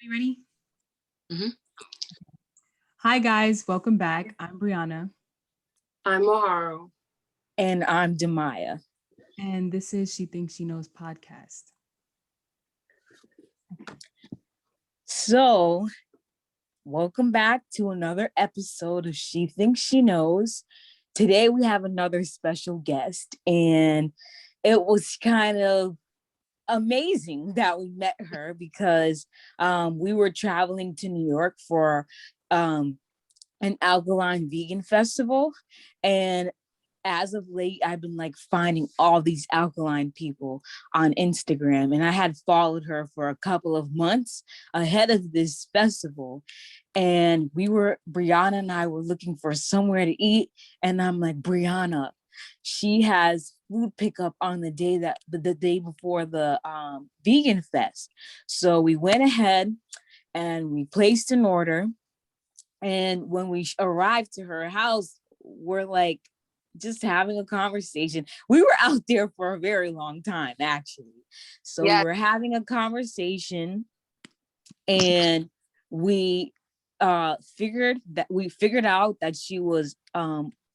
You ready? Mhm. Hi, guys. Welcome back. I'm Brianna. I'm O'Hara. And I'm Demaya. And this is She Thinks She Knows podcast. So, welcome back to another episode of She Thinks She Knows. Today we have another special guest, and it was kind of amazing that we met her because we were traveling to New York for an alkaline vegan festival, and as of late, I've been like finding all these alkaline people on Instagram, and I had followed her for a couple of months ahead of this festival. And Brianna and I were looking for somewhere to eat. And I'm like, Brianna, she has food pickup on the day before the vegan fest. So we went ahead and we placed an order. And when we arrived to her house, we're like just having a conversation. We were out there for a very long time, actually. So we Yeah, were having a conversation, and we figured out that she was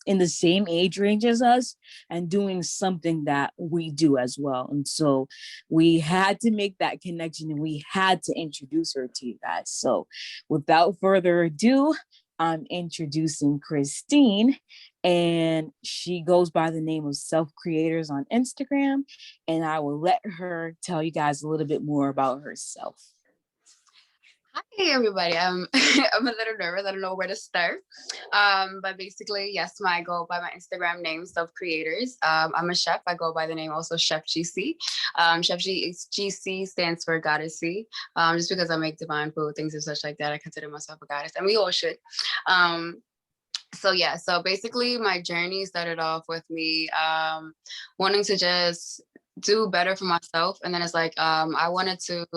in the same age range as us and doing something that we do as well. And so we had to make that connection, and we had to introduce her to you guys. So without further ado, I'm introducing Christine, and she goes by the name of Self Creators on Instagram. And I will let her tell you guys a little bit more about herself. hi everybody. I'm a little nervous. I don't know where to start. But basically, yes, I go by my Instagram name, Self Creators. I'm a chef. I go by the name also Chef GC. Chef GC stands for Goddessy. Just because I make divine food, things and such like that, I consider myself a goddess, and we all should. So basically my journey started off with me wanting to just do better for myself, and then it's like I wanted to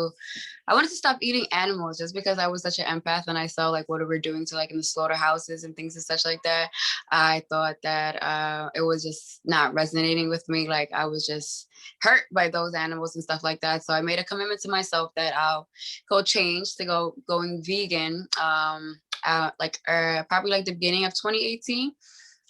stop eating animals just because I was such an empath, and I saw like what we were doing to like in the slaughterhouses and things and such like that. I thought that it was just not resonating with me. Like I was just hurt by those animals and stuff like that. So I made a commitment to myself that I'll go change to going vegan. Probably like the beginning of 2018.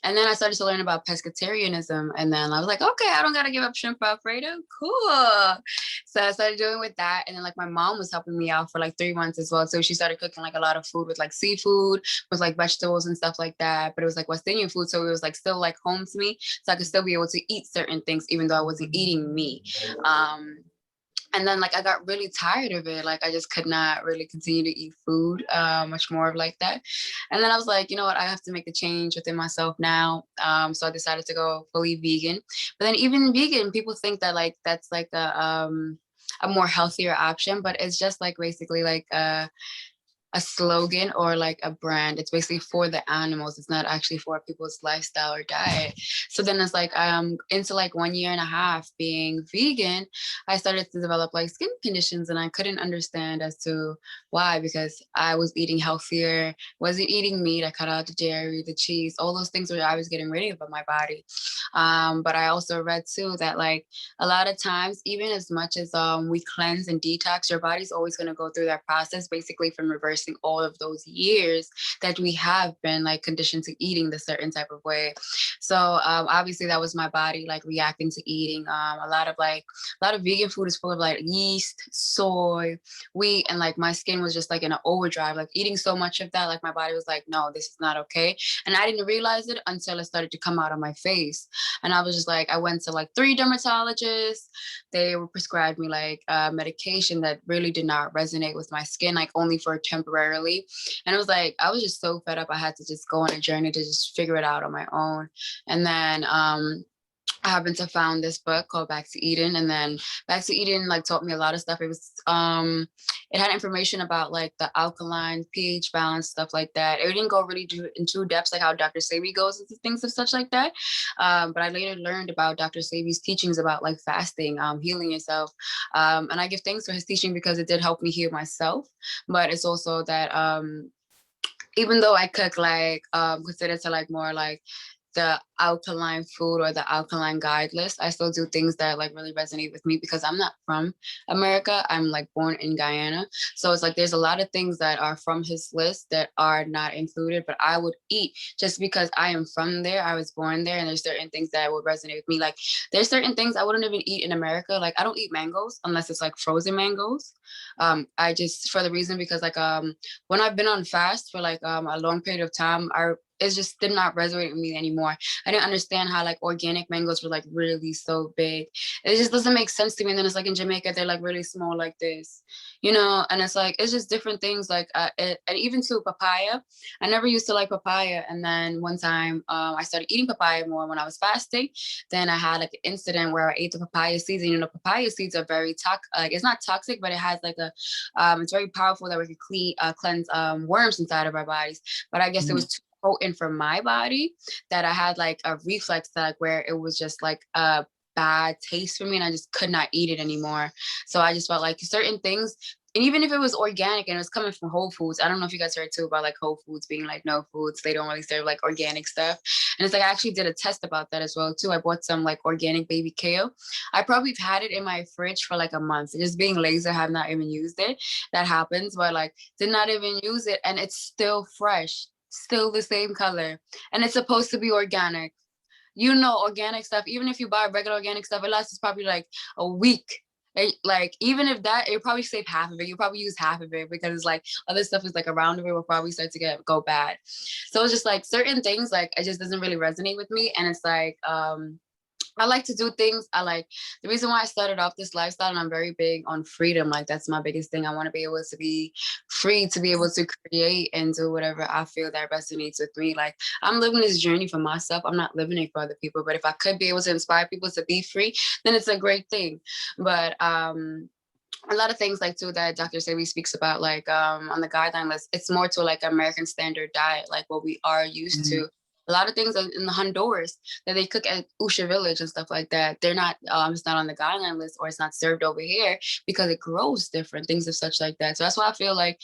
And then I started to learn about pescatarianism. And then I was like, okay, I don't got to give up shrimp Alfredo. Cool. So I started doing with that. And then like my mom was helping me out for like 3 months as well. So she started cooking like a lot of food with like seafood, with like vegetables and stuff like that. But it was like West Indian food. So it was like still like home to me. So I could still be able to eat certain things, even though I wasn't eating meat. And then like I got really tired of it. Like I just could not really continue to eat food much more of like that. And then I was like, you know what, I have to make a change within myself now. So I decided to go fully vegan. But then even vegan, people think that like that's like a more healthier option, but it's just like basically like a slogan or like a brand. It's basically for the animals. It's not actually for people's lifestyle or diet. So then it's like into like 1.5 years being vegan, I started to develop like skin conditions, and I couldn't understand as to why, because I was eating healthier, wasn't eating meat. I cut out the dairy, the cheese, all those things were I was getting rid of my body. But I also read too that like a lot of times, even as much as we cleanse and detox, your body's always going to go through that process, basically from reversing all of those years that we have been like conditioned to eating the certain type of way. So obviously that was my body like reacting to eating a lot of vegan food is full of like yeast, soy, wheat, and like my skin was just like in an overdrive, like eating so much of that, like my body was like, no, this is not okay. And I didn't realize it until it started to come out on my face. And I was just like, I went to like 3 dermatologists. They were prescribed me like medication that really did not resonate with my skin, like only for temporarily. And it was like, I was just so fed up. I had to just go on a journey to just figure it out on my own. And then I happened to found this book called Back to Eden, and then Back to Eden like taught me a lot of stuff. It had information about like the alkaline pH balance, stuff like that. It didn't go really into depth like how Dr. Sebi goes into things of such like that. But I later learned about Dr. Sebi's teachings about like fasting, healing yourself. And I give thanks for his teaching because it did help me heal myself. But it's also that even though I cook like considered to like more like the alkaline food or the alkaline guide list. I still do things that like really resonate with me because I'm not from America. I'm like born in Guyana. So it's like there's a lot of things that are from his list that are not included, but I would eat just because I am from there. I was born there, and there's certain things that would resonate with me. Like there's certain things I wouldn't even eat in America. Like I don't eat mangoes unless it's like frozen mangoes. I just, for the reason because like when I've been on fast for like a long period of time, it just did not resonate with me anymore. I didn't understand how like organic mangoes were like really so big. It just doesn't make sense to me. And then it's like in Jamaica, they're like really small like this, you know? And it's like, it's just different things. Like, and even to papaya, I never used to like papaya. And then one time I started eating papaya more when I was fasting. Then I had like an incident where I ate the papaya seeds. And, you know, papaya seeds are very toxic. Like it's not toxic, but it has like it's very powerful that we can cleanse worms inside of our bodies. But I guess it was too potent for my body that I had like a reflex like where it was just like a bad taste for me and I just could not eat it anymore. So I just felt like certain things, and even if it was organic and it was coming from Whole Foods, I don't know if you guys heard too about like Whole Foods being like no foods, they don't really serve like organic stuff. And it's like I actually did a test about that as well too. I bought some like organic baby kale. I probably had it in my fridge for like a month. Just being lazy, I have not even used it. That happens, but like did not even use it and it's still fresh, still the same color, and it's supposed to be organic. You know, organic stuff, even if you buy regular organic stuff, it lasts probably like a week. Like even if that, it probably save half of it. You probably use half of it because it's like other stuff is like around it will probably start to go bad. So it's just like certain things like it just doesn't really resonate with me. And it's like I like to do things. I like the reason why I started off this lifestyle, and I'm very big on freedom. Like that's my biggest thing. I want to be able to be free, to be able to create and do whatever I feel that resonates with me. Like I'm living this journey for myself. I'm not living it for other people. But if I could be able to inspire people to be free, then it's a great thing. But a lot of things like too that Dr. Sebi speaks about, like on the guideline list, it's more to like American standard diet, like what we are used to. A lot of things in the Honduras that they cook at Usha Village and stuff like that, they're not, it's not on the guideline list or it's not served over here because it grows different, things of such like that. So that's why I feel like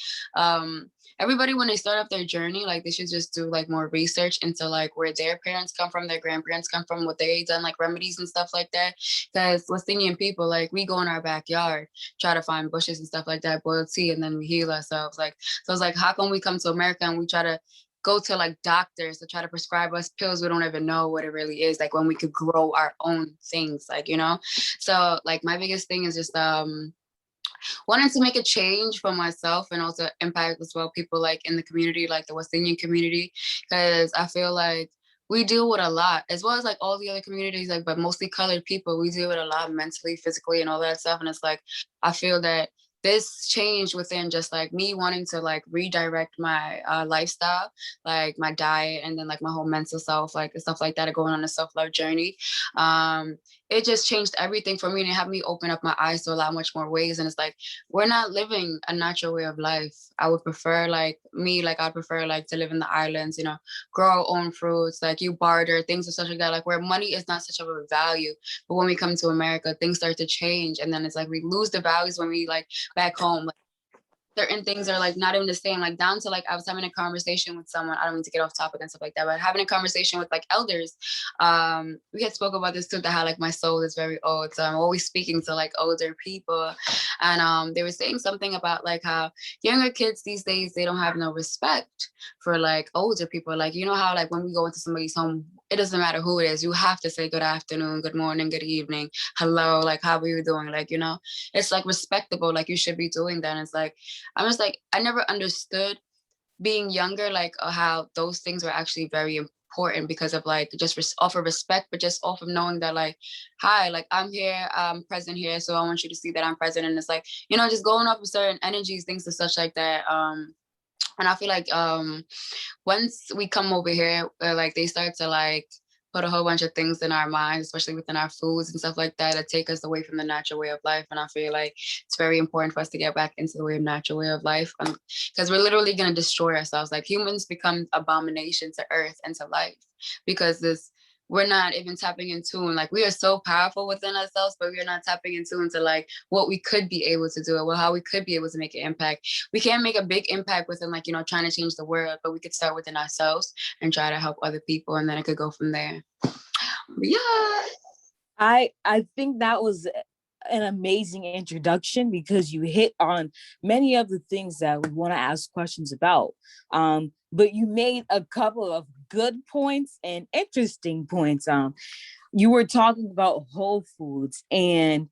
everybody, when they start off their journey, like they should just do like more research into like where their parents come from, their grandparents come from, what they done, like remedies and stuff like that. Because West Indian people, like we go in our backyard, try to find bushes and stuff like that, boil tea, and then we heal ourselves. Like, so it's like, how come we come to America and we try to go to like doctors to try to prescribe us pills we don't even know what it really is, like when we could grow our own things, like, you know? So like my biggest thing is just wanting to make a change for myself and also impact as well people like in the community, like the West Indian community, because I feel like we deal with a lot, as well as like all the other communities, like, but mostly colored people, we deal with a lot mentally, physically, and all that stuff. And it's like, I feel that this change within just like me wanting to like redirect my lifestyle, like my diet, and then like my whole mental self, like stuff like that, going on a self-love journey. It just changed everything for me, and it had me open up my eyes to a lot much more ways. And it's like, we're not living a natural way of life. I would prefer like I'd prefer like to live in the islands, you know, grow our own fruits, like you barter things of such like that, like where money is not such of a value. But when we come to America, things start to change, and then it's like we lose the values when we like back home. Like, certain things are like not even the same, like down to like I was having a conversation with someone, I don't mean to get off topic and stuff like that, but having a conversation with like elders. We had spoke about this too, that how like my soul is very old, so I'm always speaking to like older people. And they were saying something about like how younger kids these days, they don't have no respect for like older people. Like, you know how like when we go into somebody's home, it doesn't matter who it is, you have to say good afternoon, good morning, good evening, hello, like how are you doing, like, you know, it's like respectable, like you should be doing that. And it's like, I'm just like, I never understood being younger, like how those things were actually very important because of like just off of respect, but just off of knowing that like, hi, like I'm here, I'm present here, so I want you to see that I'm present. And it's like, you know, just going off of certain energies, things and such like that. And I feel like once we come over here, like they start to like put a whole bunch of things in our minds, especially within our foods and stuff like that, that take us away from the natural way of life. And I feel like it's very important for us to get back into the natural way of life, because we're literally going to destroy ourselves. Like humans become abomination to earth and to life because we're not even tapping in tune. Like we are so powerful within ourselves, but we're not tapping in tune to like what we could be able to do, or how we could be able to make an impact. We can't make a big impact within like, trying to change the world, but we could start within ourselves and try to help other people, and then it could go from there. Yeah. I think that was an amazing introduction, because you hit on many of the things that we want to ask questions about. But you made a couple of good points and interesting points. You were talking about Whole Foods, and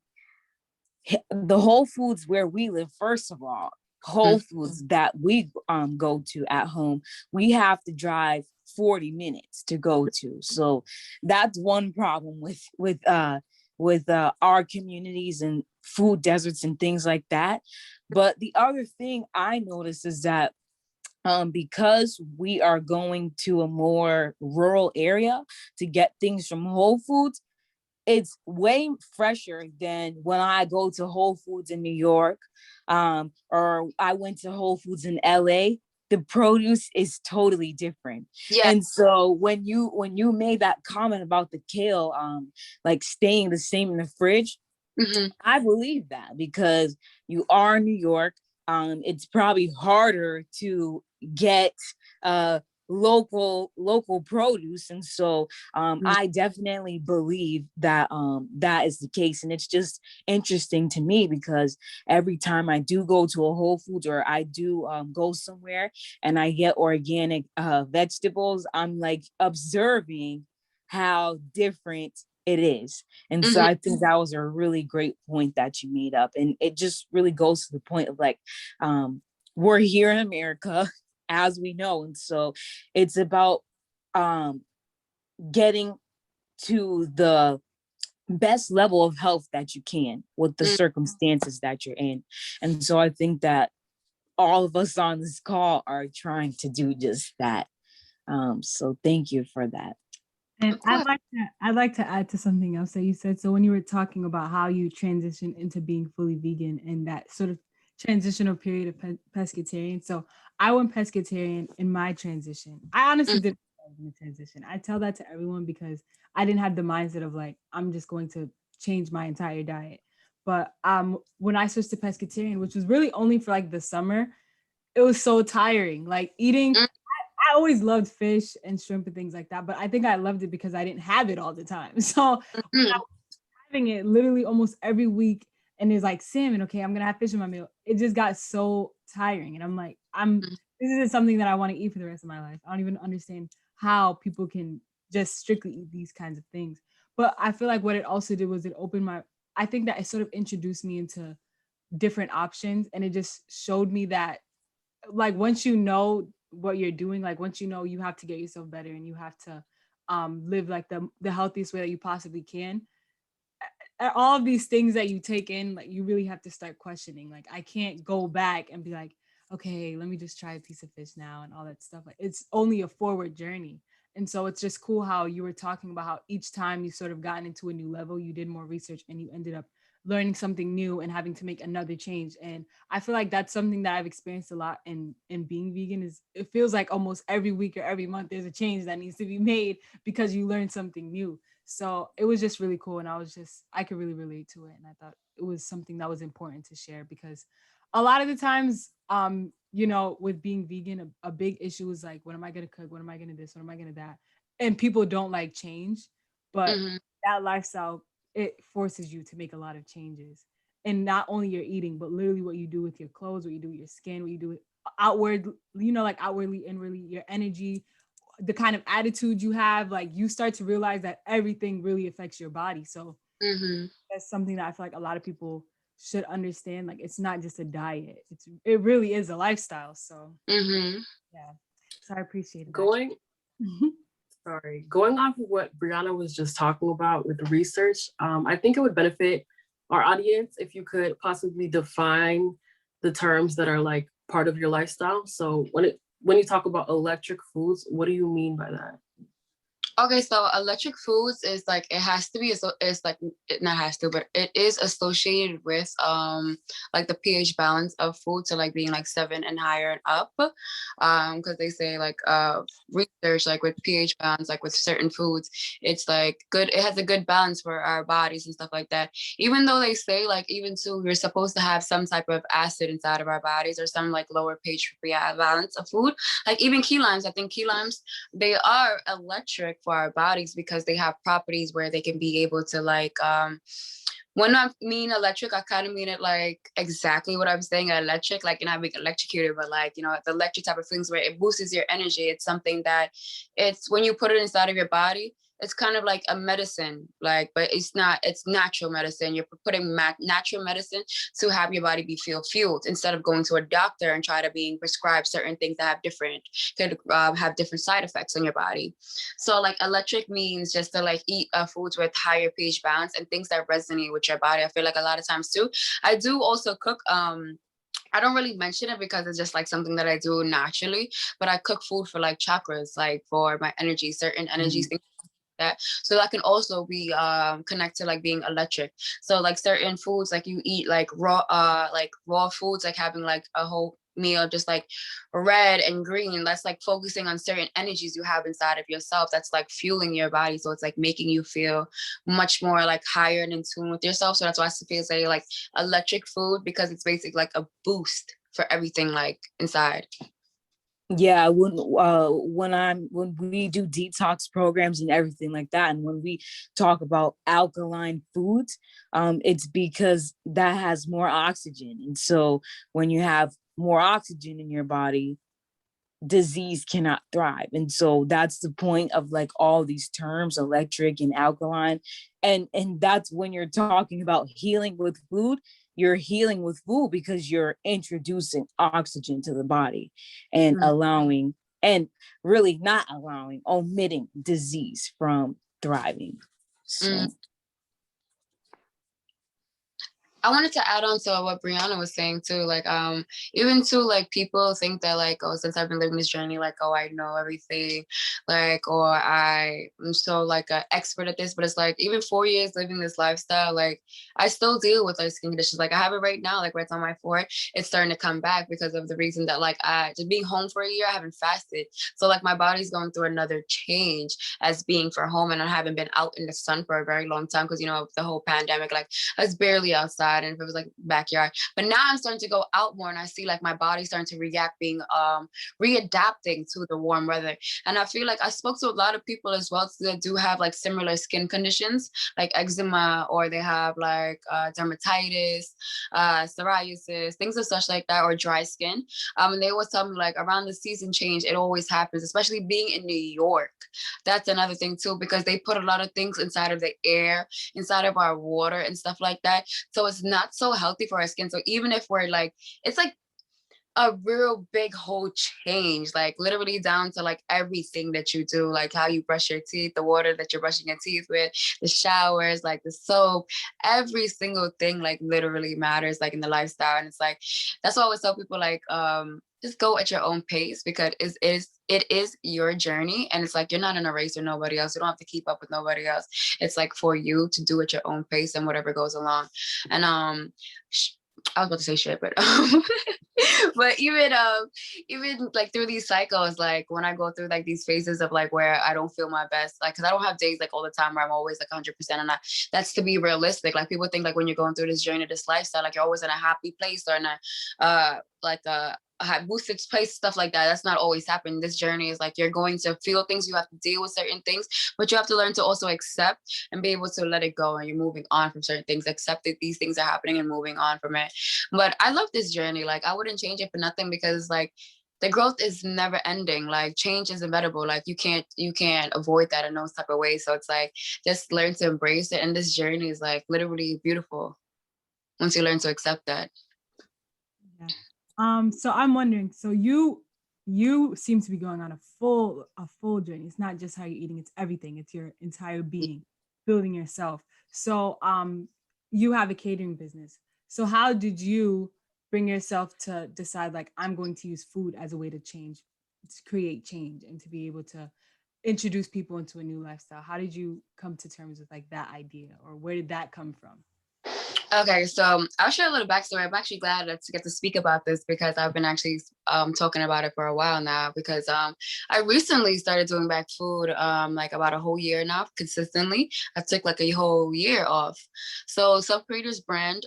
the Whole Foods where we live, first of all, Whole Foods that we go to at home, we have to drive 40 minutes to go to. So that's one problem with our communities and food deserts and things like that. But the other thing I noticed is that because we are going to a more rural area to get things from Whole Foods, it's way fresher than when I go to Whole Foods in New York, or I went to Whole Foods in LA. The produce is totally different. Yeah. And so when you made that comment about the kale, like staying the same in the fridge, I believe that, because you are in New York. It's probably harder to get local produce, and so I definitely believe that that is the case. And it's just interesting to me, because every time I do go to a Whole Foods, or I do go somewhere and I get organic vegetables, I'm like observing how different it is. And so I think that was a really great point that you made up. And it just really goes to the point of like, we're here in America, as we know. And so it's about getting to the best level of health that you can with the circumstances that you're in. And so I think that all of us on this call are trying to do just that. So thank you for that. And I'd like to add to something else that you said. So when you were talking about how you transitioned into being fully vegan and that sort of transitional period of pescatarian. So I went pescatarian in my transition. I honestly didn't know in the transition. I tell that to everyone because I didn't have the mindset of like, I'm just going to change my entire diet. But when I switched to pescatarian, which was really only for like the summer, it was so tiring. Like eating, I always loved fish and shrimp and things like that, but I think I loved it because I didn't have it all the time. So when I was having it literally almost every week, and it's like salmon, okay, I'm gonna have fish in my meal. It just got so tiring, and I'm like, this isn't something that I want to eat for the rest of my life. I don't even understand how people can just strictly eat these kinds of things. But I feel like what it also did was it opened my. I think that it sort of introduced me into different options, and it just showed me that like once you know what you're doing, like once you know you have to get yourself better and you have to live like the healthiest way that you possibly can, all of these things that you take in, like you really have to start questioning. Like I can't go back and be like, okay, let me just try a piece of fish now and all that stuff. Like it's only a forward journey. And so it's just cool how you were talking about how each time you sort of gotten into a new level, you did more research and you ended up learning something new and having to make another change. And I feel like that's something that I've experienced a lot in being vegan. Is it feels like almost every week or every month there's a change that needs to be made because you learned something new. So it was just really cool. And I could really relate to it. And I thought it was something that was important to share because a lot of the times, with being vegan, a big issue is like, what am I going to cook? What am I going to this? What am I going to that? And people don't like change, but that lifestyle, it forces you to make a lot of changes. And not only your eating, but literally what you do with your clothes, what you do with your skin, what you do with outward, like outwardly, inwardly, your energy, the kind of attitude you have, like you start to realize that everything really affects your body. So that's something that I feel like a lot of people should understand. Like it's not just a diet; it really is a lifestyle. So yeah, so I appreciate that. Going off of what Brianna was just talking about with the research, I think it would benefit our audience if you could possibly define the terms that are like part of your lifestyle. So when you talk about electric foods, what do you mean by that? Okay, so electric foods is like it has to be it's like it not has to, but it is associated with like the pH balance of food, so like being like 7 and higher and up. Because they say like research like with pH balance, like with certain foods, it's like good, it has a good balance for our bodies and stuff like that. Even though they say like even too we're supposed to have some type of acid inside of our bodies or some like lower pH balance of food. Like even key limes, I think key limes they are electric for our bodies because they have properties where they can be able to like when I mean electric, I kind of mean it like exactly what I'm saying, electric, like you're not being electrocuted, but like, you know, the electric type of things where it boosts your energy. It's something that it's when you put it inside of your body, it's kind of like a medicine, like, but it's not, it's natural medicine. You're putting natural medicine to have your body be feel fueled instead of going to a doctor and try to being prescribed certain things that have different, could have different side effects on your body. So like electric means just to like eat foods with higher pH balance and things that resonate with your body. I feel like a lot of times too, I do also cook I don't really mention it because it's just like something that I do naturally, but I cook food for like chakras, like for my energy, certain energies, things that. So that can also be connected like being electric. So like certain foods, like you eat like raw foods, like having like a whole meal just like red and green, that's like focusing on certain energies you have inside of yourself, that's like fueling your body, so it's like making you feel much more like higher and in tune with yourself. So that's why I feel say like electric food, because it's basically like a boost for everything like inside. Yeah, when we do detox programs and everything like that, and when we talk about alkaline foods, it's because that has more oxygen, and so when you have more oxygen in your body, disease cannot thrive. And so that's the point of like all these terms, electric and alkaline. And that's when you're talking about healing with food, you're healing with food because you're introducing oxygen to the body and allowing, and really not allowing, omitting disease from thriving. So I wanted to add on to what Brianna was saying too. Like, even too, like people think that like, oh, since I've been living this journey, like, oh, I know everything, like, or I'm so like an expert at this. But it's like even 4 years living this lifestyle, like I still deal with like skin conditions. Like I have it right now, like right on my forehead. It's starting to come back because of the reason that like I just being home for a year, I haven't fasted. So like my body's going through another change as being for home, and I haven't been out in the sun for a very long time because you know the whole pandemic, like I was barely outside, and if it was like backyard. But now I'm starting to go out more, and I see like my body starting to react, being readapting to the warm weather. And I feel like I spoke to a lot of people as well that do have like similar skin conditions, like eczema, or they have like dermatitis, psoriasis, things of such like that, or dry skin. And they always tell me like around the season change, it always happens, especially being in New York. That's another thing too, because they put a lot of things inside of the air, inside of our water and stuff like that. So it's not so healthy for our skin. So even if we're like, it's like a real big whole change, like literally down to like everything that you do, like how you brush your teeth, the water that you're brushing your teeth with, the showers, like the soap, every single thing like literally matters like in the lifestyle. And it's like, that's why I always tell people like, just go at your own pace, because it is your journey, and it's like you're not in a race with nobody else. You don't have to keep up with nobody else. It's like for you to do at your own pace and whatever goes along. And I was about to say shit, but but even like through these cycles, like when I go through like these phases of like where I don't feel my best, like because I don't have days like all the time where I'm always like 100%, and that's to be realistic. Like people think like when you're going through this journey, this lifestyle, like you're always in a happy place or in a like a boosted place, stuff like that. That's not always happening. This journey is like you're going to feel things, you have to deal with certain things, but you have to learn to also accept and be able to let it go, and you're moving on from certain things, accept that these things are happening and moving on from it. But I love this journey. Like I wouldn't change it for nothing, because like the growth is never ending. Like change is inevitable. Like you can't avoid that in those type of ways. So it's like just learn to embrace it, and this journey is like literally beautiful once you learn to accept that. Yeah. So I'm wondering, so you seem to be going on a full journey. It's not just how you're eating, it's everything. It's your entire being, building yourself. So you have a catering business. So how did you bring yourself to decide like I'm going to use food as a way to change, to create change and to be able to introduce people into a new lifestyle? How did you come to terms with like that idea, or where did that come from? Okay, so I'll share a little backstory. I'm actually glad to get to speak about this because I've been actually talking about it for a while now, because I recently started doing back food like about a whole year now consistently. I took like a whole year off. So Self Creators brand,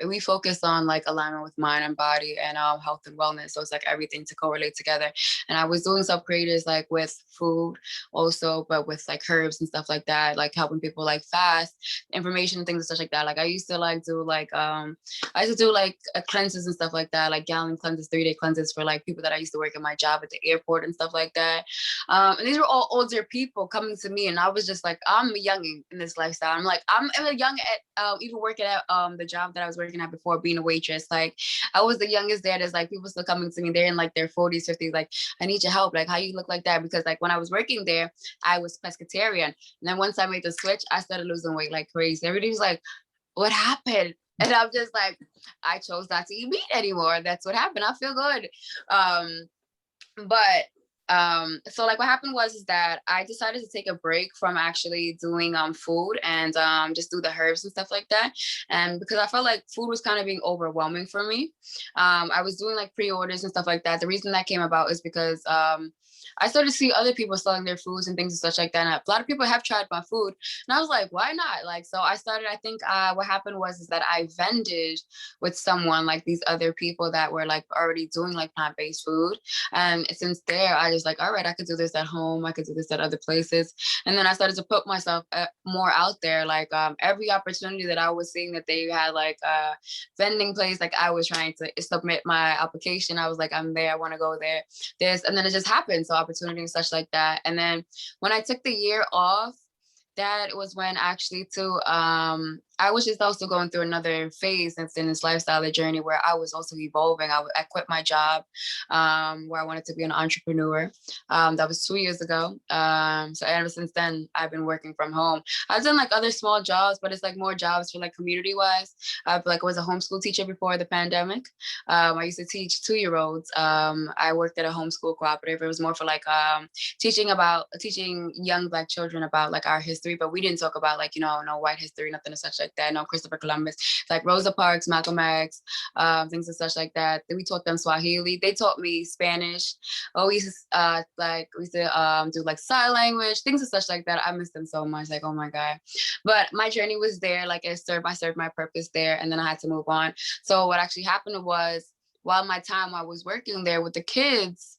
we focus on like alignment with mind and body and health and wellness. So it's like everything to correlate together. And I was doing Self Creators like with food also, but with like herbs and stuff like that, like helping people like fast, information and things and such like that. Like I used to like do like I used to do like cleanses and stuff like that, like gallon cleanses, 3-day cleanses for like people that I used to work in my job at the airport and stuff like that. And these were all older people coming to me, and I was just like, I'm a youngin in this lifestyle. I'm like, I'm a young at even working at the job that I was working at before, being a waitress. Like I was the youngest there. There's like people still coming to me. They're in like their 40s, 50s. Like, I need your help. Like, how you look like that? Because like when I was working there, I was pescatarian. And then once I made the switch, I started losing weight like crazy. Everybody was like, what happened? And I'm just like, I chose not to eat meat anymore. That's what happened. I feel good. But so like what happened was is that I decided to take a break from actually doing food and just do the herbs and stuff like that. And because I felt like food was kind of being overwhelming for me, I was doing like pre-orders and stuff like that. The reason that came about is because I started to see other people selling their foods and things and such like that. And a lot of people have tried my food, and I was like, why not? Like, so I started, I think what happened was is that I vended with someone, like these other people that were like already doing like plant-based food. And since there, I just like, all right, I could do this at home. I could do this at other places. And then I started to put myself more out there. Like every opportunity that I was seeing that they had like a vending place, like I was trying to submit my application. I was like, I'm there. I want to go there. This, and then it just happened. So opportunities such like that. And then when I took the year off, that was when actually too I was just also going through another phase in this lifestyle journey where I was also evolving. I quit my job where I wanted to be an entrepreneur. That was 2 years ago. So ever since then, I've been working from home. I've done like other small jobs, but it's like more jobs for like community wise. I've like was a homeschool teacher before the pandemic. I used to teach 2-year-olds. I worked at a homeschool cooperative. It was more for like teaching young Black children about like our history, but we didn't talk about like, no white history, nothing of such like that, no Christopher Columbus, like Rosa Parks, Malcolm X, things and such like that. Then we taught them Swahili. They taught me Spanish. Oh, we used to do like sign language, things and such like that. I miss them so much, like, oh my God. But my journey was there, like I served my purpose there, and then I had to move on. So what actually happened was, while my time I was working there with the kids,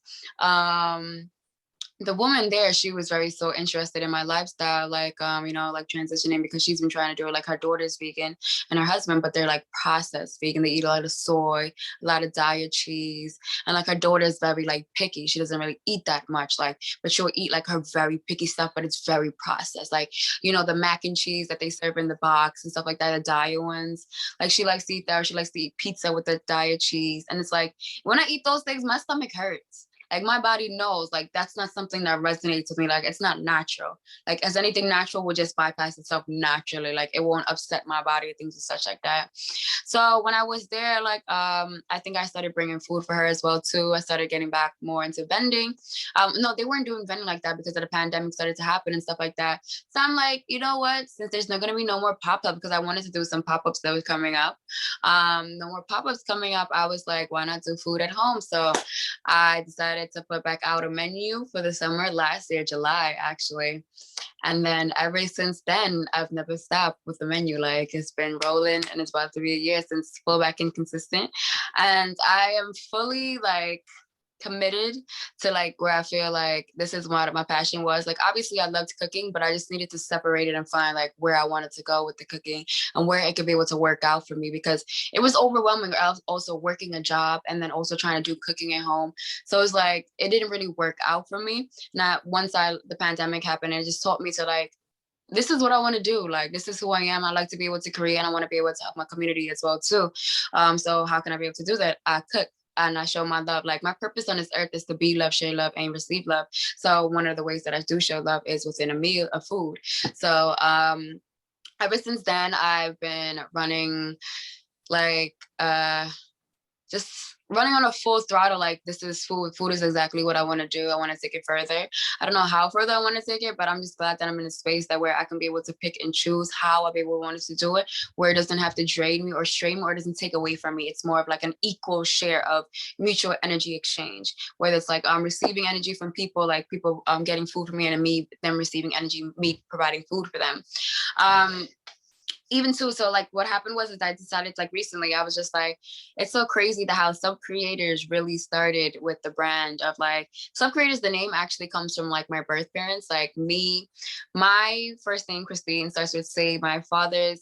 the woman there, she was very so interested in my lifestyle, like like transitioning, because she's been trying to do it. Like her daughter's vegan and her husband, but they're like processed vegan. They eat a lot of soy, a lot of diet cheese, and like her daughter's very like picky. She doesn't really eat that much, like, but she'll eat like her very picky stuff, but it's very processed. Like, the mac and cheese that they serve in the box and stuff like that, the diet ones. Like she likes to eat that, or she likes to eat pizza with the diet cheese. And it's like, when I eat those things, my stomach hurts. Like my body knows, like that's not something that resonates with me. Like it's not natural. Like as anything natural will just bypass itself naturally. Like it won't upset my body or things and such like that. So when I was there, like I think I started bringing food for her as well too. I started getting back more into vending. No, they weren't doing vending like that because of the pandemic started to happen and stuff like that. So I'm like, you know what? Since there's not gonna be no more pop-up, because I wanted to do some pop-ups that was coming up. No more pop-ups coming up. I was like, why not do food at home? So I decided to put back out a menu for the summer last year, July, actually. And then ever since then, I've never stopped with the menu. Like it's been rolling, and it's about to be a year since full back and consistent. And I am fully like committed to like where I feel like this is what my passion was. Like obviously I loved cooking, but I just needed to separate it and find like where I wanted to go with the cooking and where it could be able to work out for me, because it was overwhelming. I was also working a job and then also trying to do cooking at home. So it was like it didn't really work out for me. Not once the pandemic happened, it just taught me to like, this is what I want to do. Like, this is who I am. I like to be able to create, and I want to be able to help my community as well too. So how can I be able to do that? I cook and I show my love. Like my purpose on this earth is to be love, share love, and receive love. So one of the ways that I do show love is within a meal of food. So ever since then, I've been running like just running on a full throttle. Like, this is food is exactly what I want to do. I want to take it further. I don't know how further I want to take it, but I'm just glad that I'm in a space that where I can be able to pick and choose how I'll be able to want to do it, where it doesn't have to drain me or strain me, or it doesn't take away from me. It's more of like an equal share of mutual energy exchange, whether it's like I'm receiving energy from people, like people getting food from me, and me them receiving energy, me providing food for them. Even too, so like what happened was is I decided, like recently, I was just like, it's so crazy the how sub creators really started with the brand of like sub creators. The name actually comes from like my birth parents, like me. My first name Christine starts with C. My father's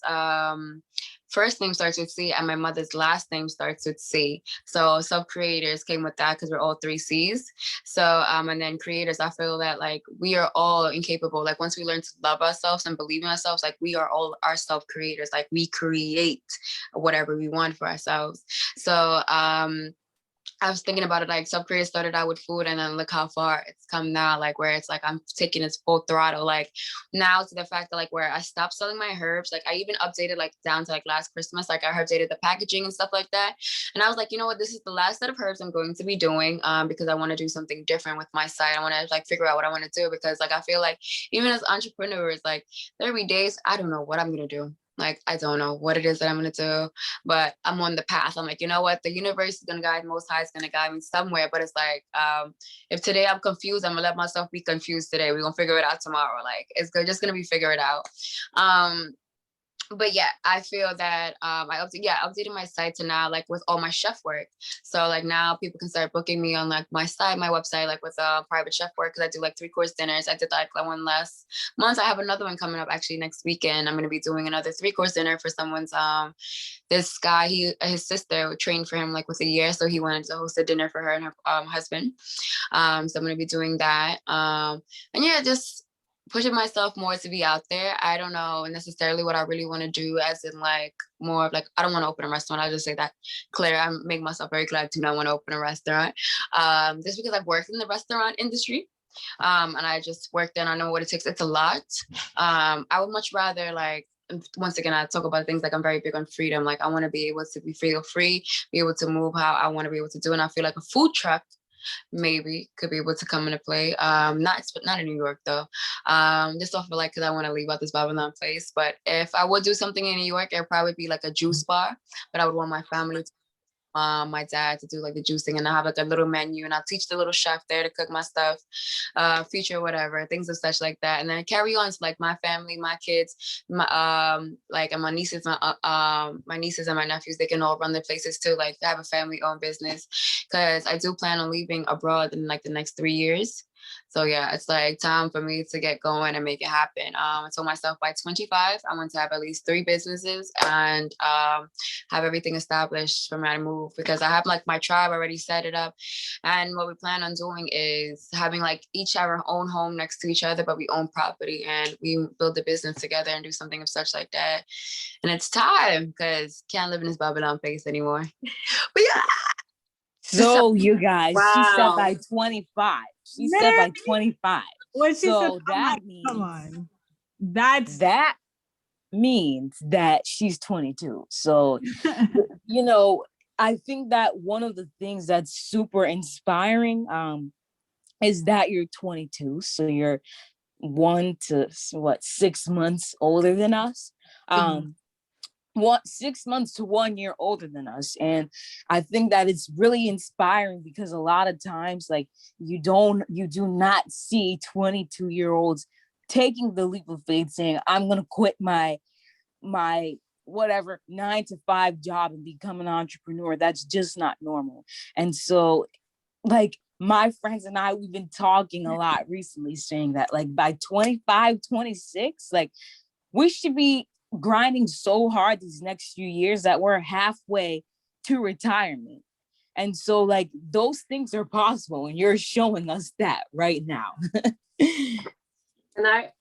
first name starts with C, and my mother's last name starts with C. So sub creators came with that because we're all three C's. So and then creators, I feel that like we are all incapable. Like once we learn to love ourselves and believe in ourselves, like we are all our self creators. Like we create whatever we want for ourselves. So I was thinking about it, like sub creators started out with food, and then look how far it's come now, like where it's like I'm taking its full throttle, like now to the fact that like where I stopped selling my herbs, like I even updated like down to like last Christmas, like I updated the packaging and stuff like that. And I was like, you know what, this is the last set of herbs I'm going to be doing because I want to do something different with my site. I want to like figure out what I want to do, because like I feel like even as entrepreneurs, like there be days I don't know what I'm gonna do. Like, I don't know what it is that I'm going to do, but I'm on the path. I'm like, you know what? The universe is going to guide, Most High is going to guide me somewhere. But it's like, if today I'm confused, I'm going to let myself be confused today. We're going to figure it out tomorrow. Like, it's just going to be figured out. But yeah, I feel that I updated my site to now like with all my chef work. So like now people can start booking me on like my site, my website, like with private chef work, because I do like 3-course dinners. I did like one last month. I have another one coming up actually next weekend. I'm gonna be doing another 3-course dinner for someone's this guy, his sister trained for him like with a year, so he wanted to host a dinner for her and her husband. So I'm gonna be doing that. And yeah, just pushing myself more to be out there. I don't know necessarily what I really want to do, as in like more of like, I don't want to open a restaurant. I'll just say that clear. I make myself very clear I do not want to open a restaurant. Just because I've worked in the restaurant industry. And I just worked there and I know what it takes. It's a lot. I would much rather like, once again, I talk about things like I'm very big on freedom. Like I want to be able to be feel free, be able to move how I want to be able to do. And I feel like a food truck maybe could be able to come into play. Not in New York though. Just off of like, because I want to leave out this Babylon place. But if I would do something in New York, it'd probably be like a juice bar. But I would want my family to my dad to do like the juicing, and I have like a little menu, and I'll teach the little chef there to cook my stuff, feature whatever, things of such like that. And then carry on to like my family, my kids, my like, and my nieces, my nieces and my nephews, they can all run their places too. Like they have a family owned business, because I do plan on leaving abroad in like the next 3 years. So yeah, it's like time for me to get going and make it happen. I told myself by 25, I want to have at least 3 businesses and have everything established for me to move, because I have like my tribe already set it up. And what we plan on doing is having like each have our own home next to each other, but we own property and we build a business together and do something of such like that. And it's time, because can't live in this Babylon place anymore. But yeah. So you guys, she said Wow. by 25. She said by 25. What she So said, that like, means come on. that means that she's 22. So you know, I think that one of the things that's super inspiring is that you're 22. So you're 6 months older than us. 6 months to 1 year older than us. And I think that it's really inspiring, because a lot of times like you do not see 22-year-olds taking the leap of faith, saying I'm gonna quit my whatever 9-to-5 job and become an entrepreneur. That's just not normal. And so like my friends and I, we've been talking a lot recently, saying that like by 25, 26, like we should be grinding so hard these next few years that we're halfway to retirement. And so like those things are possible, and you're showing us that right now. And I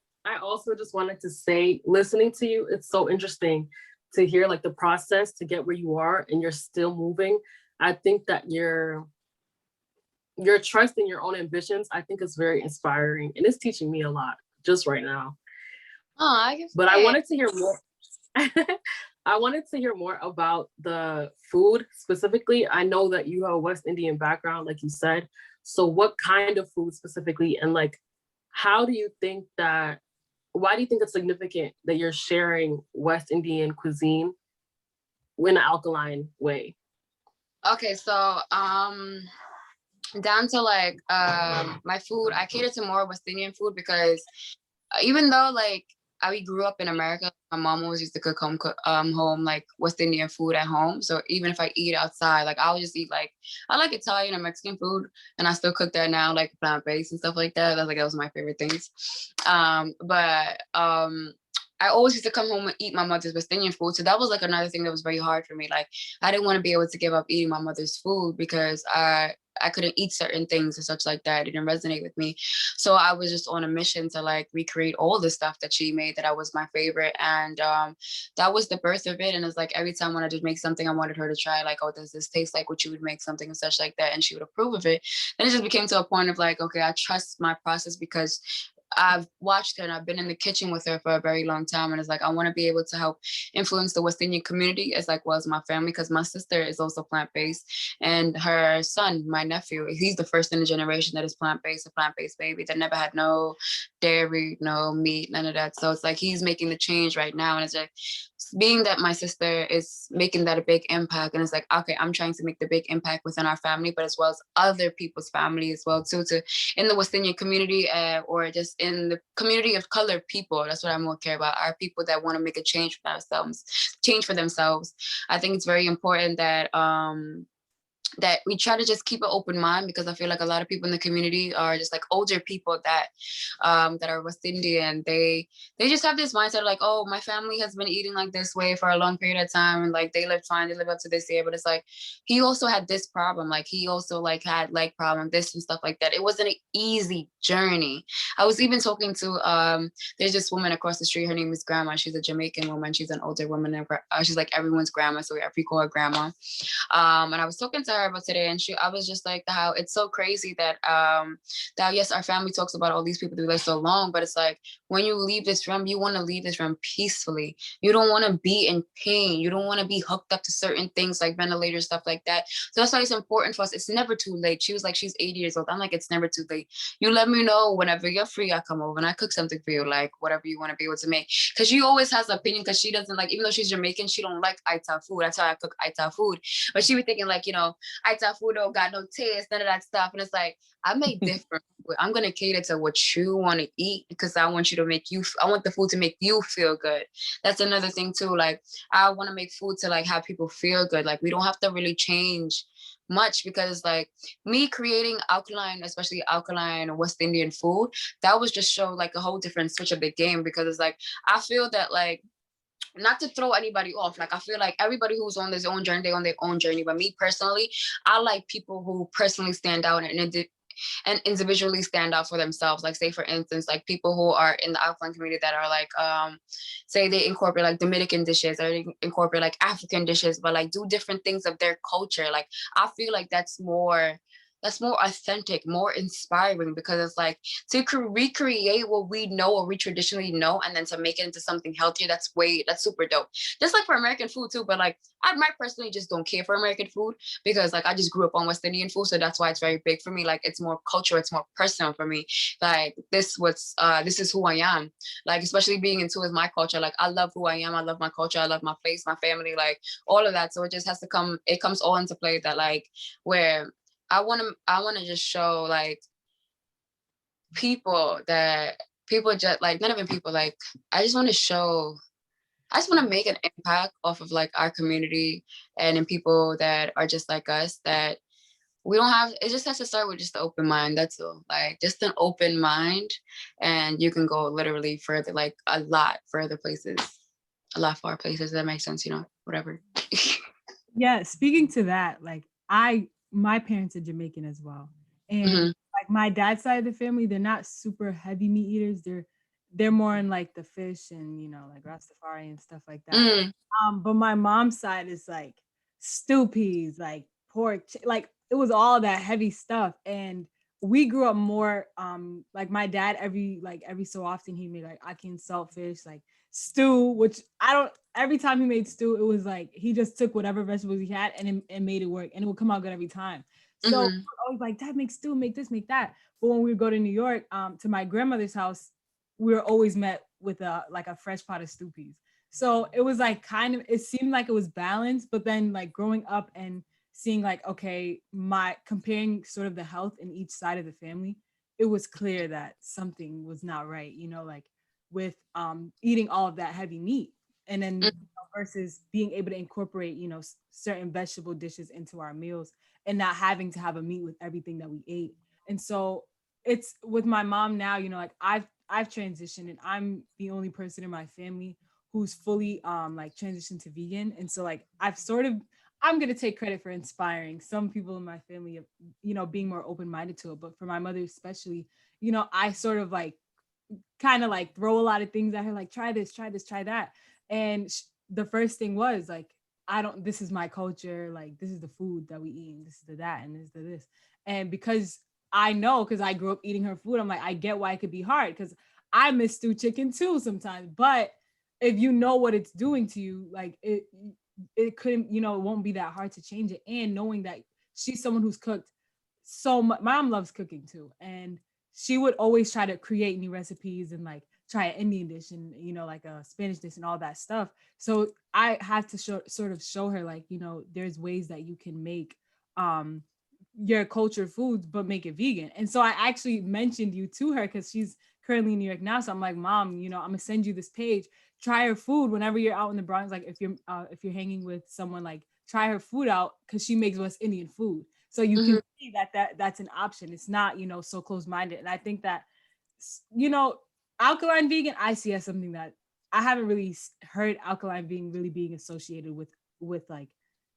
also just wanted to say, listening to you, it's so interesting to hear like the process to get where you are, and you're still moving. I think that your trust in your own ambitions, I think is very inspiring, and it's teaching me a lot just right now. Oh, But I wanted to hear more. I wanted to hear more about the food specifically. I know that you have a West Indian background, like you said. So what kind of food specifically? And like, how do you think that, why do you think it's significant that you're sharing West Indian cuisine in an alkaline way? Okay, so down to like my food, I cater to more West Indian food because even though like we grew up in America, my mom always used to cook home like West Indian food at home. So even if I eat outside, like I'll just eat like I like Italian and Mexican food, and I still cook that now, like plant-based and stuff like that. That's like those are my favorite things. But I always used to come home and eat my mother's West Indian food. So that was like another thing that was very hard for me. Like I didn't want to be able to give up eating my mother's food because I couldn't eat certain things and such like that. It didn't resonate with me. So I was just on a mission to like recreate all the stuff that she made that I was my favorite. And that was the birth of it. And it's like every time when I did make something, I wanted her to try like, oh, does this taste like what you would make something and such like that? And she would approve of it. Then it just became to a point of like, okay, I trust my process because I've watched her and I've been in the kitchen with her for a very long time. And it's like, I want to be able to help influence the West Indian community as like well as my family, because my sister is also plant-based and her son, my nephew, he's the first in the generation that is plant-based, a plant-based baby that never had no dairy, no meat, none of that. So it's like, he's making the change right now. And it's like, being that my sister is making that a big impact, and it's like, okay, I'm trying to make the big impact within our family, but as well as other people's family as well too, to in the West Indian community or just in the community of colored people. That's what I more care about, are people that want to make a change for themselves, I think it's very important that we try to just keep an open mind, because I feel like a lot of people in the community are just like older people that are West Indian. They just have this mindset like, oh, my family has been eating like this way for a long period of time, and like they live fine, they live up to this year. But it's like he also had this problem, like he also like had leg problem, this and stuff like that. It wasn't an easy journey. I was even talking to there's this woman across the street. Her name is Grandma. She's a Jamaican woman. She's an older woman, and she's like everyone's grandma, so we call her Grandma. And I was talking to her about today, and I was just like, how it's so crazy that that yes, our family talks about all these people who live so long, but it's like when you leave this room, you want to leave this room peacefully. You don't want to be in pain. You don't want to be hooked up to certain things like ventilators, stuff like that. So that's why it's important for us. It's never too late. She was like, she's 80 years old. I'm like, it's never too late. You let me know whenever you're free. I come over and I cook something for you, like whatever you want to be able to make. Because she always has an opinion, because she doesn't like, even though she's Jamaican, she don't like Aita food. That's how I cook Aita food. But she be thinking like, you know, Aita food don't got no taste, none of that stuff. And it's like, I make different. I'm gonna cater to what you want to eat, because I want you to I want the food to make you feel good. That's another thing too. Like I want to make food to like have people feel good. Like we don't have to really change much, because like me creating alkaline, especially alkaline West Indian food, that was just show like a whole different switch of the game. Because it's like, I feel that like, not to throw anybody off, like I feel like everybody who's on their own journey, they're on their own journey. But me personally, I like people who personally stand out and individually stand out for themselves. Like say for instance, like people who are in the Afghan community that are like say they incorporate like Dominican dishes, or they incorporate like African dishes, but like do different things of their culture. Like I feel like that's more authentic, more inspiring, because it's like to recreate what we know or we traditionally know, and then to make it into something healthier. That's super dope. Just like for American food too, but like I might personally just don't care for American food, because like I just grew up on West Indian food, so that's why it's very big for me. Like it's more cultural, it's more personal for me. Like this is who I am. Like especially being into with my culture. Like I love who I am. I love my culture. I love my place, my family, like all of that. So it just has to come. It comes all into play that like where I want to just show like people just like, not even people, like I just want to make an impact off of like our community and in people that are just like us, that we don't have, it just has to start with just an open mind. That's all. Like just an open mind, and you can go literally further, like a lot further places, a lot far places. That makes sense, whatever. Yeah, speaking to that, like my parents are Jamaican as well. And like my dad's side of the family, they're not super heavy meat eaters. They're more in like the fish and like Rastafari and stuff like that. But my mom's side is like stew peas, like pork, like it was all that heavy stuff. And we grew up more like my dad every so often he made like ackee and saltfish, like stew, which every time he made stew, it was like he just took whatever vegetables he had and made it work, and it would come out good every time. So Mhm. I was like, Dad, make stew, make this, make that. But when we would go to New York, to my grandmother's house, we were always met with a fresh pot of stew peas. So it was like it seemed like it was balanced, but then like growing up and seeing like, okay, my comparing sort of the health in each side of the family, it was clear that something was not right, like with eating all of that heavy meat, and then versus being able to incorporate, certain vegetable dishes into our meals and not having to have a meat with everything that we ate. And so it's with my mom now, like I've transitioned, and I'm the only person in my family who's fully like transitioned to vegan. And so like I'm going to take credit for inspiring some people in my family of, being more open-minded to it. But for my mother especially, I sort of like kind of like throw a lot of things at her, like try this, try this, try that. And the first thing was like, this is my culture, like this is the food that we eat, and this is the that, and this is the this. And because I know, because I grew up eating her food, I'm like, I get why it could be hard, because I miss stew chicken too sometimes. But if you know what it's doing to you, like it couldn't, it won't be that hard to change it. And knowing that she's someone who's cooked so much, my mom loves cooking too, and she would always try to create new recipes and like try an Indian dish and, like a Spanish dish and all that stuff. So I had to sort of show her like, there's ways that you can make your culture foods, but make it vegan. And so I actually mentioned you to her because she's currently in New York now. So I'm like, Mom, I'm gonna send you this page. Try her food whenever you're out in the Bronx. Like if you're hanging with someone, like try her food out, because she makes West Indian food. So you can see that's an option. It's not, so close-minded. And I think that, alkaline vegan, I see as something that I haven't really heard alkaline vegan really being associated with like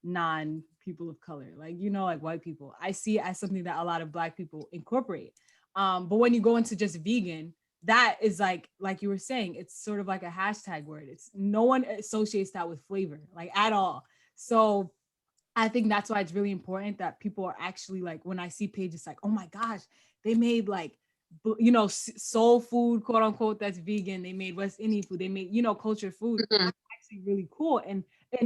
non people of color, like, like white people. I see it as something that a lot of Black people incorporate. But when you go into just vegan, that is like you were saying, it's sort of like a hashtag word. It's no one associates that with flavor, like at all. So I think that's why it's really important that people are actually like, when I see pages like, oh my gosh, they made like, soul food, quote unquote, that's vegan. They made West Indian food. They made, culture food. Mhm. That's actually really cool and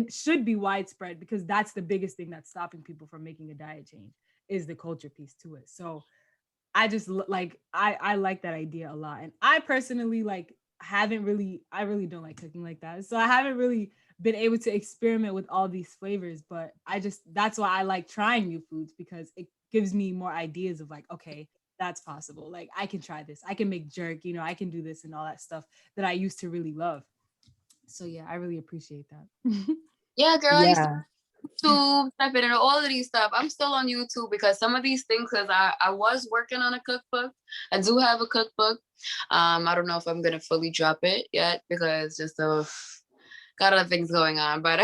should be widespread, because that's the biggest thing that's stopping people from making a diet change, is the culture piece to it. So I just like, I like that idea a lot. And I personally like I really don't like cooking like that. So I haven't really been able to experiment with all these flavors, but that's why I like trying new foods, because it gives me more ideas of like, okay, that's possible. Like I can try this. I can make jerk, I can do this and all that stuff that I used to really love. So yeah, I really appreciate that. Yeah, girl, I used to Yeah. YouTube, type it in all of these stuff. I'm still on YouTube because some of these things, because I was working on a cookbook. I do have a cookbook. I don't know if I'm gonna fully drop it yet because just of got other things going on. But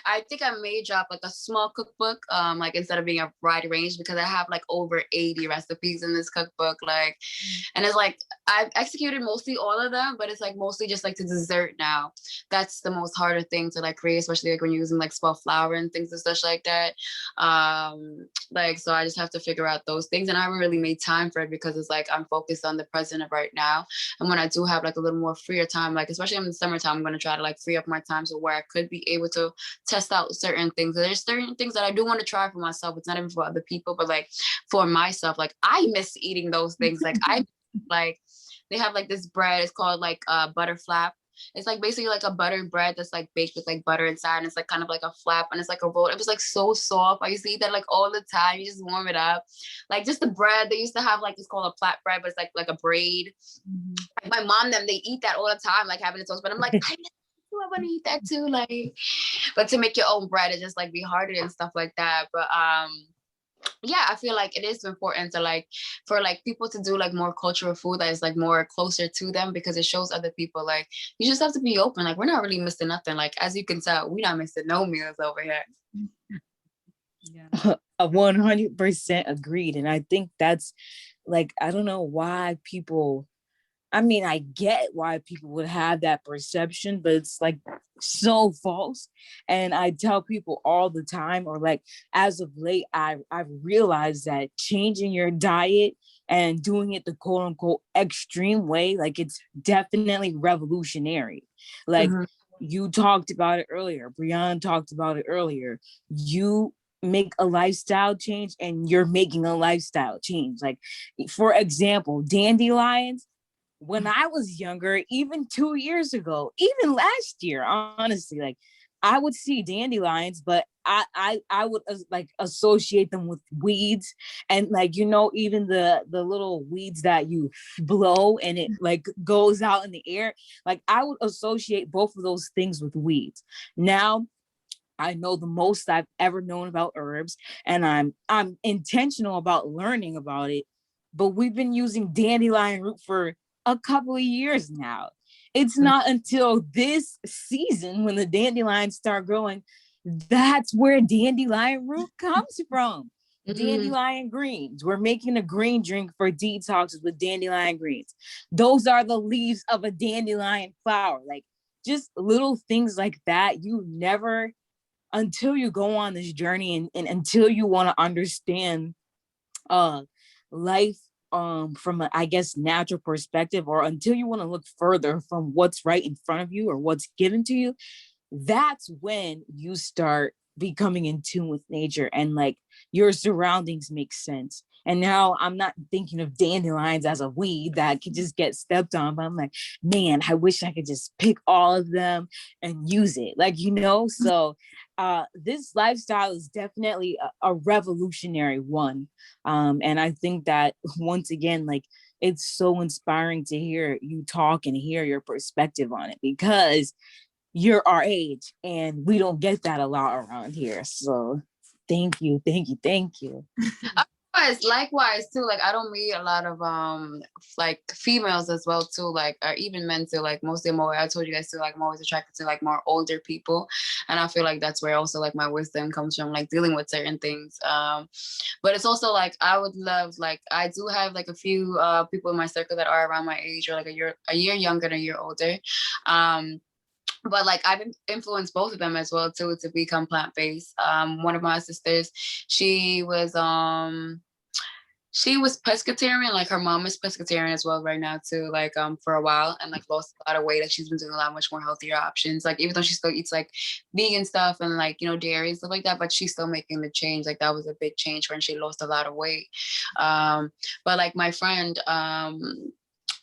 I think I may drop like a small cookbook, like instead of being a wide range, because I have like over 80 recipes in this cookbook. Like, and it's like I've executed mostly all of them, but it's like mostly just like to dessert now. That's the most harder thing to like create, especially like when you're using like spelt flour and things and such like that. Like, so I just have to figure out those things, and I haven't really made time for it because it's like I'm focused on the present of right now. And when I do have like a little more freer time, like especially in the summertime, I'm going to try to like free up my time so where I could be able to test out certain things. There's certain things that I do want to try for myself. It's not even for other people, but like for myself, like I miss eating those things. Like I like they have like this bread. It's called like butter flap. It's like basically like a buttered bread that's like baked with like butter inside, and it's like kind of like a flap, and it's like a roll. It was like so soft. I used to eat that like all the time. You just warm it up, like just the bread. They used to have like it's called a flat bread, but it's like a braid. Like my mom, them they eat that all the time, like having a toast. But I'm like, I want to eat that too, like. But to make your own bread, it just like be harder and stuff like that. But yeah, I feel like it is important to like for like people to do like more cultural food that is like more closer to them, because it shows other people like you just have to be open. Like we're not really missing nothing. Like as you can tell, we're not missing no meals over here. Yeah. 100% agreed. And I think that's like, I don't know why people I mean, I get why people would have that perception, but it's like so false. And I tell people all the time, or like as of late, I've realized that changing your diet and doing it the quote unquote extreme way, like it's definitely revolutionary. Like Mhm. you talked about it earlier, Brianna talked about it earlier. You make a lifestyle change and you're making a lifestyle change. Like, for example, dandelions, when I was younger, even 2 years ago, even last year, honestly, like I would see dandelions, but I would like associate them with weeds, and like even the little weeds that you blow and it like goes out in the air. Like I would associate both of those things with weeds. Now I know the most I've ever known about herbs, and I'm intentional about learning about it. But we've been using dandelion root for a couple of years now. It's not until this season when the dandelions start growing, that's where dandelion root comes from. Mhm. Dandelion greens. We're making a green drink for detoxes with dandelion greens. Those are the leaves of a dandelion flower. Like just little things like that. You never, until you go on this journey, and until you want to understand uh life from a, I guess, natural perspective, or until you want to look further from what's right in front of you or what's given to you, that's when you start becoming in tune with nature, and like your surroundings make sense. And now I'm not thinking of dandelions as a weed that could just get stepped on, but I'm like, man, I wish I could just pick all of them and use it. Like, so this lifestyle is definitely a revolutionary one. And I think that once again, like it's so inspiring to hear you talk and hear your perspective on it, because you're our age and we don't get that a lot around here. So thank you, thank you, thank you. Likewise too, like I don't meet a lot of like females as well too, like or even men too. Like mostly I'm always, I told you guys too, like I'm always attracted to like more older people, and I feel like that's where also like my wisdom comes from, like dealing with certain things. But it's also like I would love, like I do have like a few people in my circle that are around my age, or like a year younger and a year older. But like I've influenced both of them as well too to become plant-based. One of my sisters, she was pescatarian, like her mom is pescatarian as well right now too, like for a while, and like lost a lot of weight. Like she's been doing a lot much more healthier options, like even though she still eats like vegan stuff and like dairy and stuff like that, but she's still making the change. Like that was a big change when she lost a lot of weight. But like my friend,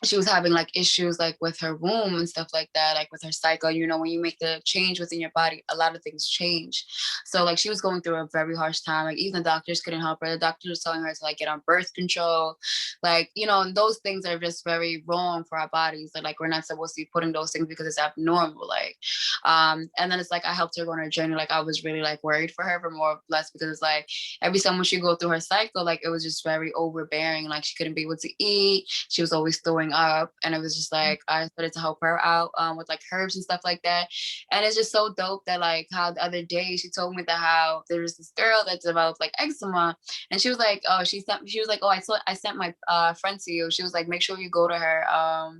she was having like issues like with her womb and stuff like that, like with her cycle. When you make the change within your body, a lot of things change. So like she was going through a very harsh time. Like even the doctors couldn't help her. The doctors was telling her to like get on birth control, like and those things are just very wrong for our bodies. Like we're not supposed to be putting those things because it's abnormal. Like and then it's like I helped her go on her journey. Like I was really like worried for her, but more or less because it's like every time when she go through her cycle, like it was just very overbearing. Like she couldn't be able to eat. She was always throwing up, and it was just like I started to help her out with like herbs and stuff like that. And it's just so dope that like how the other day she told me that how there was this girl that developed like eczema, and she was like, oh, she was like, oh, I sent my friend to you. She was like, make sure you go to her.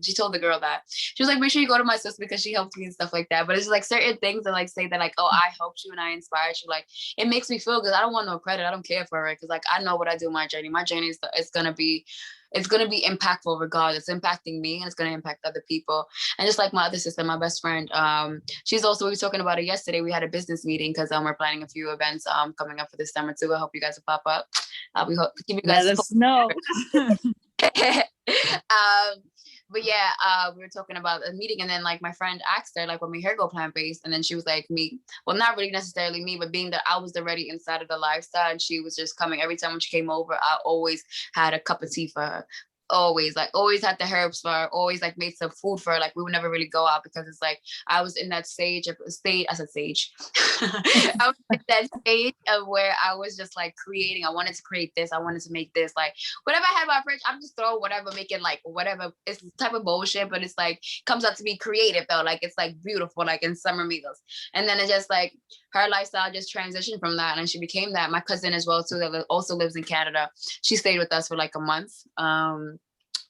She told the girl that she was like, make sure you go to my sister because she helped me and stuff like that. But it's just like certain things that like say that like, oh, I helped you and I inspired you. Like it makes me feel good. I don't want no credit. I don't care for it because like I know what I do in my journey. My journey is gonna be impactful regardless. It's impacting me and it's going to impact other people. And just like my other sister, my best friend, she's also, we were talking about it yesterday. We had a business meeting because we're planning a few events coming up for this summer too. I hope you guys will pop up. We hope to keep you guys Let us know. But yeah, we were talking about a meeting, and then like my friend asked her like, "When we here go plant-based," and then she was like, "Me, well, not really necessarily me, but being that I was already inside of the lifestyle, and she was just coming every time when she came over, I always had a cup of tea for her." Always had the herbs for her, always like made some food for her. Like we would never really go out because it's like I was in that stage as a stage. I was in that stage of where I was just like creating. I wanted to create this. I wanted to make this. Like whatever I had in my fridge, I'm just throw whatever, make it like whatever. It's type of bullshit, but it's like comes out to be creative though. Like it's like beautiful, like in summer meals. And then it's just like her lifestyle just transitioned from that, and she became that. My cousin as well too, that also lives in Canada. She stayed with us for like a month.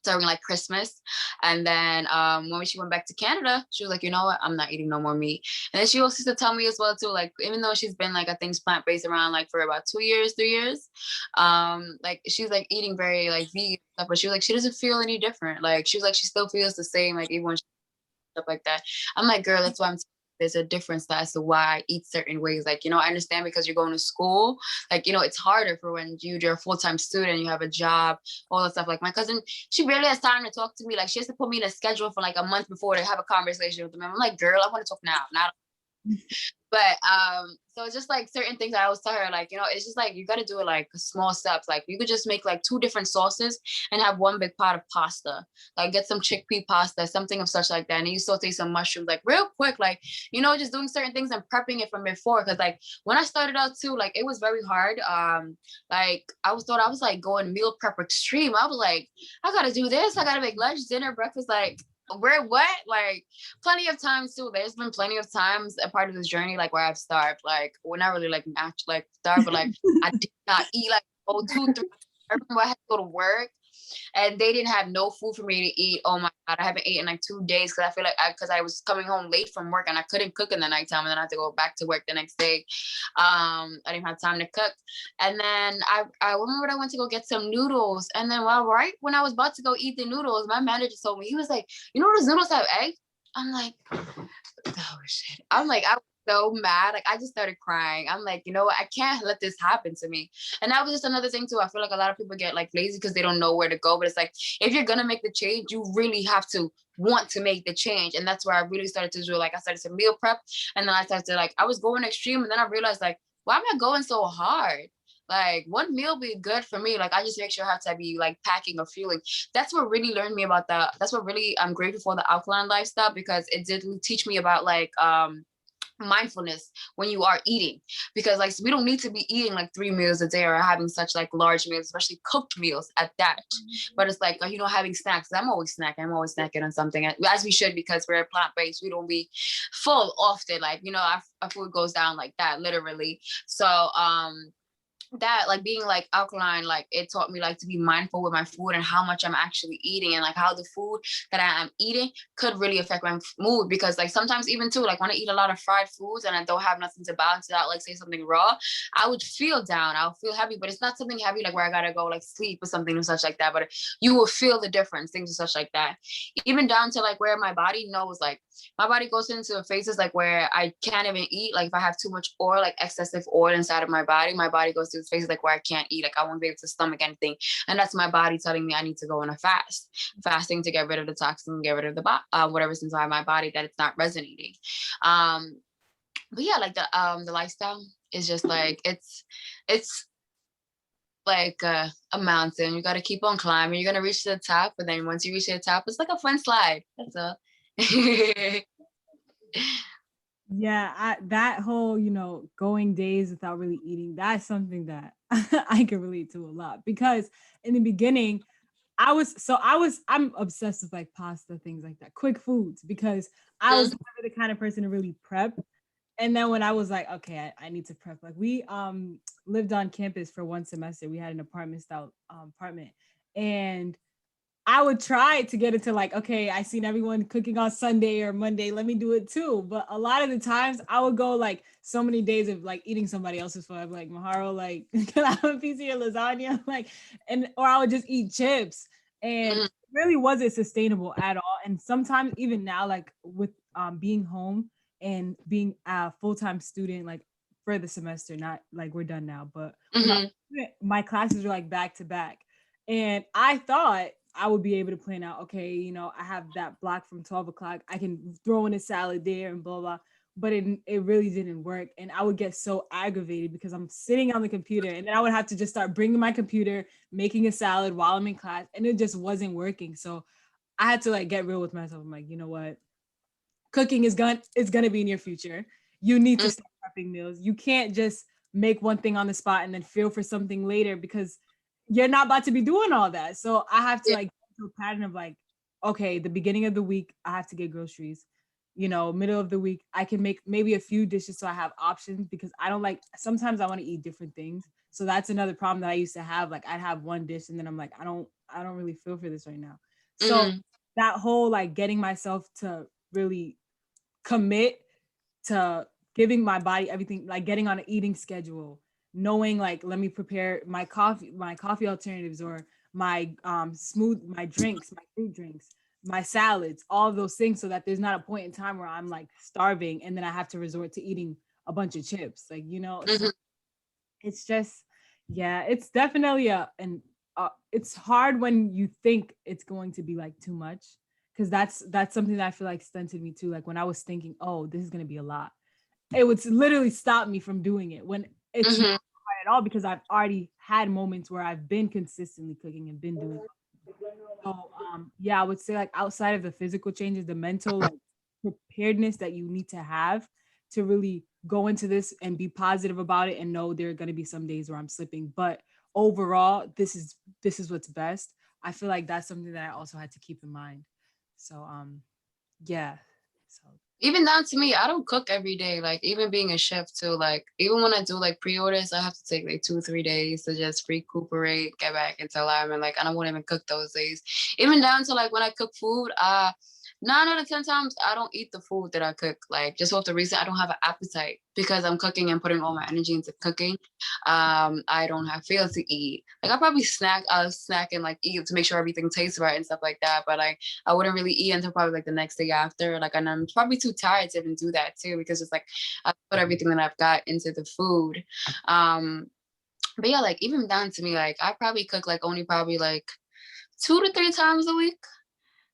during like Christmas. And then when she went back to Canada, she was like, you know what, I'm not eating no more meat. And then she also used to tell me as well too, like even though she's been like I think plant-based around like for about 2 years, 3 years, like she's like eating very like vegan stuff, but she was like she doesn't feel any different. Like she was like she still feels the same, like even when she stuff like that. I'm like, girl, that's why there's a difference as to why I eat certain ways. Like, you know, I understand because you're going to school, like, you know, it's harder for when you're a full-time student, you have a job, all that stuff. Like my cousin, she barely has time to talk to me. Like she has to put me in a schedule for like a month before to have a conversation with them. I'm like, girl, I want to talk now, not but so it's just like certain things I always tell her, like, you know, it's just like you got to do it like small steps. Like you could just make like 2 different sauces and have 1 big pot of pasta. Like get some chickpea pasta, something of such like that, and you saute some mushrooms like real quick. Like, you know, just doing certain things and prepping it from before. Because like when I started out too, like it was very hard. Like I was like going meal prep extreme. I was like, I gotta do this, I gotta make lunch, dinner, breakfast, like where what, like plenty of times too. There's been plenty of times a part of this journey like where I've starved, like well not really like actually like starved, but like I did not eat like 2 3. I remember I had to go to work and they didn't have no food for me to eat. Oh my God, I haven't eaten in like 2 days because I feel like because I was coming home late from work and I couldn't cook in the nighttime, and then I had to go back to work the next day. I didn't have time to cook. And then I remember I went to go get some noodles, and then right when I was about to go eat the noodles, my manager told me, he was like, you know those noodles have egg? I'm like, oh shit. I'm like, I was so mad. Like I just started crying. I'm like, you know what? I can't let this happen to me. And that was just another thing too. I feel like a lot of people get like lazy because they don't know where to go. But it's like, if you're gonna make the change, you really have to want to make the change. And that's where I really started to do, like I started to meal prep. And then I started to like, I was going extreme. And then I realized like, why am I going so hard? Like 1 meal be good for me. Like I just make sure I have to be like packing or fueling. That's what really learned me about that's what really I'm grateful for the alkaline lifestyle, because it did teach me about like mindfulness when you are eating, because like we don't need to be eating like 3 meals a day or having such like large meals, especially cooked meals at that. But it's like, you know, having snacks. I'm always snacking on something, as we should, because we're plant-based. We don't be full often, like, you know, our food goes down like that literally. So that like being like alkaline, like it taught me like to be mindful with my food and how much I'm actually eating, and like how the food that I am eating could really affect my mood. Because like sometimes even too, like when I eat a lot of fried foods and I don't have nothing to balance it out, like say something raw, I would feel down, I'll feel heavy. But it's not something heavy like where I gotta go like sleep or something and such like that, but you will feel the difference, things and such like that. Even down to like where my body knows, like my body goes into phases like where I can't even eat. Like if I have too much oil, like excessive oil inside of my body goes through phases like where I can't eat. Like I won't be able to stomach anything. And that's my body telling me I need to go on a fast. Fasting to get rid of the toxin, get rid of the whatever's inside my body that it's not resonating. But yeah, like the lifestyle is just like it's like a mountain. You got to keep on climbing. You're gonna reach to the top, but then once you reach to the top, it's like a fun slide. That's all. Yeah, that whole, you know, going days without really eating, that's something that I can relate to a lot, because in the beginning, I'm obsessed with like pasta, things like that, quick foods, because I was never the kind of person to really prep. And then when I was like, okay, I need to prep, like we lived on campus for 1 semester. We had an apartment style apartment, and I would try to get into like, okay, I seen everyone cooking on Sunday or Monday, let me do it too. But a lot of the times I would go like so many days of like eating somebody else's food. I'd be like, Maharo, like, can I have a piece of your lasagna? Like, and or I would just eat chips. And it really wasn't sustainable at all. And sometimes even now, like with being home and being a full-time student, like for the semester, not like we're done now, but my classes are like back to back. And I thought I would be able to plan out, okay, you know, I have that block from 12 o'clock. I can throw in a salad there and blah, blah. But it really didn't work. And I would get so aggravated because I'm sitting on the computer, and then I would have to just start bringing my computer, making a salad while I'm in class. And it just wasn't working. So I had to like get real with myself. I'm like, you know what? Cooking is gonna be in your future. You need to start prepping meals. You can't just make one thing on the spot and then feel for something later, because you're not about to be doing all that. So I have to like go to a pattern of like, okay, the beginning of the week, I have to get groceries. You know, middle of the week, I can make maybe a few dishes so I have options, because I don't like, sometimes I want to eat different things. So that's another problem that I used to have. Like I'd have one dish and then I'm like, I don't really feel for this right now. So that whole like getting myself to really commit to giving my body everything, like getting on an eating schedule, knowing like, let me prepare my coffee alternatives, or my my drinks, my fruit drinks, my salads, all of those things, so that there's not a point in time where I'm like starving and then I have to resort to eating a bunch of chips, like, you know. So it's just, yeah, it's definitely it's hard when you think it's going to be like too much, because that's something that I feel like stunted me too. Like when I was thinking, oh, this is going to be a lot, it would literally stop me from doing it, when it's not hard at all, because I've already had moments where I've been consistently cooking and been doing it. So yeah, I would say like outside of the physical changes, the mental like preparedness that you need to have to really go into this and be positive about it, and know there are going to be some days where I'm slipping, but overall this is what's best. I feel like that's something that I also had to keep in mind. So yeah. So Even down to me, I don't cook every day. Like even being a chef too, like even when I do like pre-orders, I have to take like 2 or 3 days to just recuperate, get back into alignment. Like I don't want to even cook those days. Even down to like when I cook food, 9 out of 10 times I don't eat the food that I cook. Like just off the reason I don't have an appetite because I'm cooking and putting all my energy into cooking. I don't have feel to eat. Like I'll snack and like eat to make sure everything tastes right and stuff like that. But like I wouldn't really eat until probably like the next day after. Like, and I'm probably too tired to even do that too, because it's like I put everything that I've got into the food. But yeah, like even down to me, like I probably cook like only probably like 2 to 3 times a week.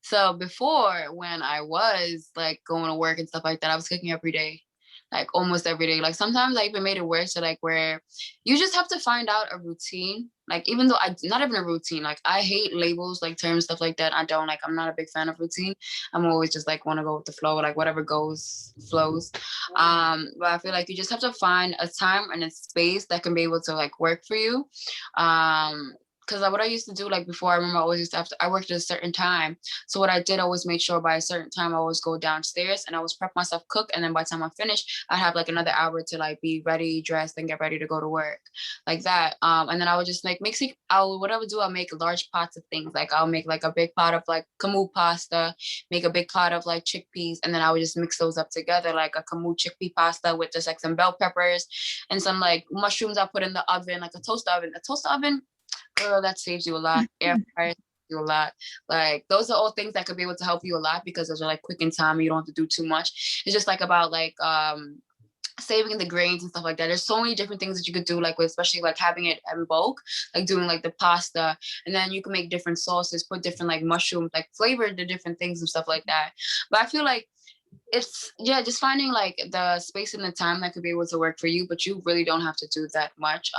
So before, when I was like going to work and stuff like that, I was cooking every day, like almost every day. Like sometimes I even made it worse to like where you just have to find out a routine. Like even though not even a routine, like I hate labels, like terms, stuff like that. I'm not a big fan of routine. I'm always just like want to go with the flow, like whatever goes flows. But I feel like you just have to find a time and a space that can be able to like work for you. Because what I used to do, like before, I remember I always used to I worked at a certain time. So what I did, I always made sure by a certain time I always go downstairs and I was prep myself, cook. And then by the time I finish, I'd have like another hour to like be ready, dressed, and get ready to go to work, like that. And then I would just like what I would do, I'll make large pots of things. Like I'll make like a big pot of like camu pasta, make a big pot of like chickpeas. And then I would just mix those up together, like a camu chickpea pasta with just like some bell peppers and some like mushrooms I put in the oven, like a toaster oven. Girl, that saves you a lot. Air fryer saves you a lot. Like those are all things that could be able to help you a lot, because those are like quick in time and you don't have to do too much. It's just like about like saving the grains and stuff like that. There's so many different things that you could do, like with, especially like having it in bulk, like doing like the pasta, and then you can make different sauces, put different like mushrooms, like flavor the different things and stuff like that. But I feel like it's just finding like the space and the time that could be able to work for you, but you really don't have to do that much.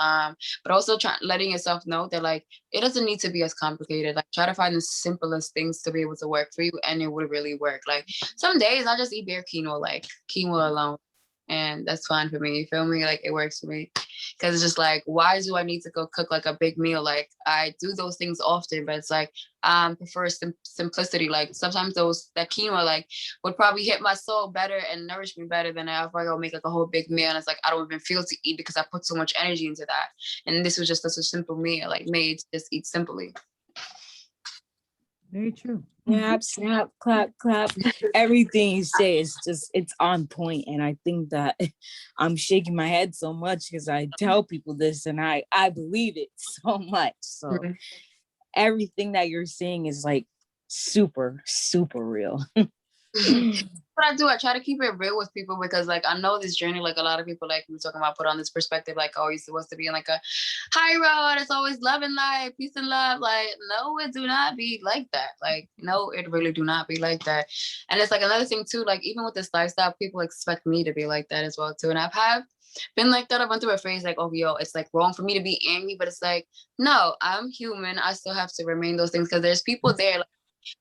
But also letting yourself know that like it doesn't need to be as complicated. Like try to find the simplest things to be able to work for you, and it would really work. Like some days I just eat bare quinoa, like quinoa alone, and that's fine for me. You feel me? Like it works for me. Because it's just like, why do I need to go cook like a big meal? Like I do those things often, but it's like prefer simplicity. Like sometimes that quinoa like would probably hit my soul better and nourish me better than if I go make like a whole big meal, and it's like I don't even feel to eat because I put so much energy into that. And this was just such a simple meal, like made to just eat simply. very true. Snap, snap, clap, clap. Everything you say is just, it's on point. And I think that I'm shaking my head so much because I tell people this and I believe it so much. So everything that you're saying is like super, super real. What I do, I try to keep it real with people, because like I know this journey, like a lot of people like we talking about put on this perspective, like oh, you're supposed to be in like a high road, it's always love and light, peace and love. Like no, it do not be like that. Like no, it really do not be like that. And it's like another thing too, like even with this lifestyle, people expect me to be like that as well too. And I've been like that. I went through a phase like, oh yo, it's like wrong for me to be angry, but it's like no, I'm human. I still have to remain those things, because there's people there. Like,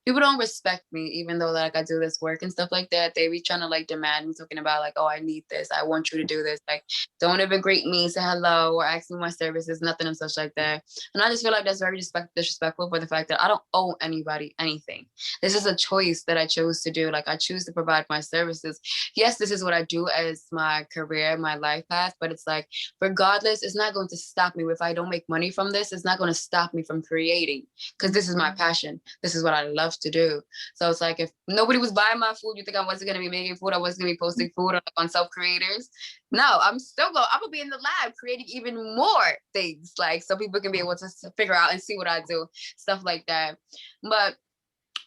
people don't respect me, even though like I do this work and stuff like that. They be trying to like demand me, talking about like, oh, I need this, I want you to do this. Like, don't even greet me, say hello, or ask me my services, nothing and such like that. And I just feel like that's very disrespectful for the fact that I don't owe anybody anything. This is a choice that I chose to do. Like I choose to provide my services. Yes, this is what I do as my career, my life path, but it's like, regardless, it's not going to stop me. If I don't make money from this, it's not going to stop me from creating, because this is my passion. This is what I love to do. So it's like, if nobody was buying my food, you think I wasn't going to be making food? I wasn't going to be posting food on Self Creators? No, I'm gonna be in the lab creating even more things, like, so people can be able to figure out and see what I do, stuff like that. But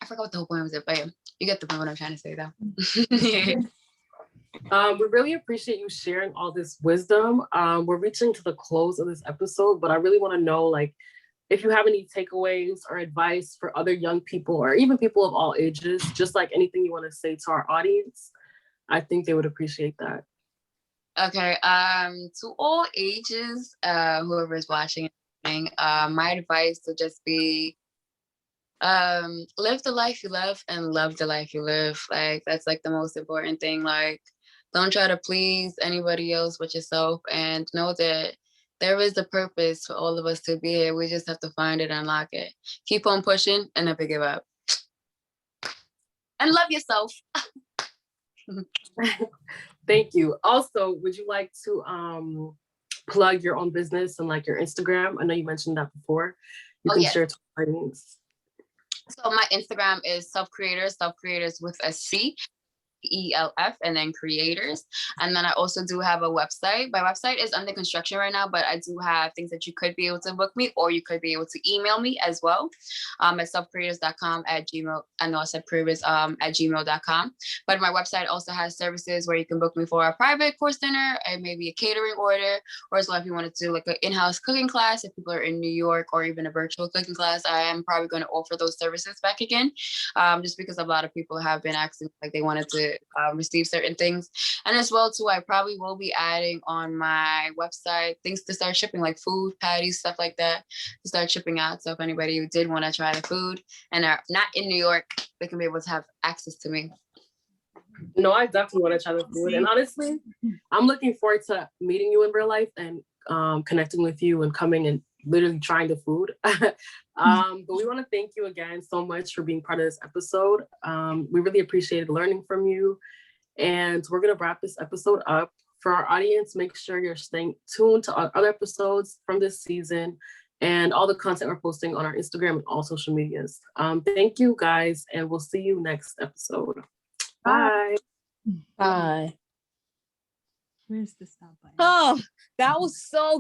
I forgot what the whole point was. But yeah, you get the point what I'm trying to say, though. We really appreciate you sharing all this wisdom. We're reaching to the close of this episode, but I really want to know, like, if you have any takeaways or advice for other young people or even people of all ages, just like anything you want to say to our audience, I think they would appreciate that. Okay. To all ages, whoever is watching, my advice would just be, live the life you love and love the life you live. Like, that's like the most important thing. Like, don't try to please anybody else but yourself, and know that there is a purpose for all of us to be here. We just have to find it and unlock it. Keep on pushing and never give up. And love yourself. Thank you. Also, would you like to plug your own business and like your Instagram? I know you mentioned that before. You can share to our audience. So my Instagram is self creators with a C. ELF and then creators. And then I also do have a website. My website is under construction right now, but I do have things that you could be able to book me, or you could be able to email me as well, at selfcreators.com at gmail. I know I said previous at gmail.com, but my website also has services where you can book me for a private course dinner and maybe a catering order, or as well if you wanted to do like an in-house cooking class. If people are in New York, or even a virtual cooking class, I am probably going to offer those services back again, just because a lot of people have been asking, like, they wanted to receive certain things. And as well too, I probably will be adding on my website things to start shipping, like food, patties, stuff like that, to start shipping out. So if anybody who did want to try the food and are not in New York, they can be able to have access to me. No, I definitely want to try the food. And honestly, I'm looking forward to meeting you in real life and connecting with you and coming and literally trying the food. But we want to thank you again so much for being part of this episode. We really appreciated learning from you. And we're going to wrap this episode up. For our audience, make sure you're staying tuned to our other episodes from this season and all the content we're posting on our Instagram and all social medias. Thank you, guys, and we'll see you next episode. Bye. Bye. Where's the stop button? Oh, that was so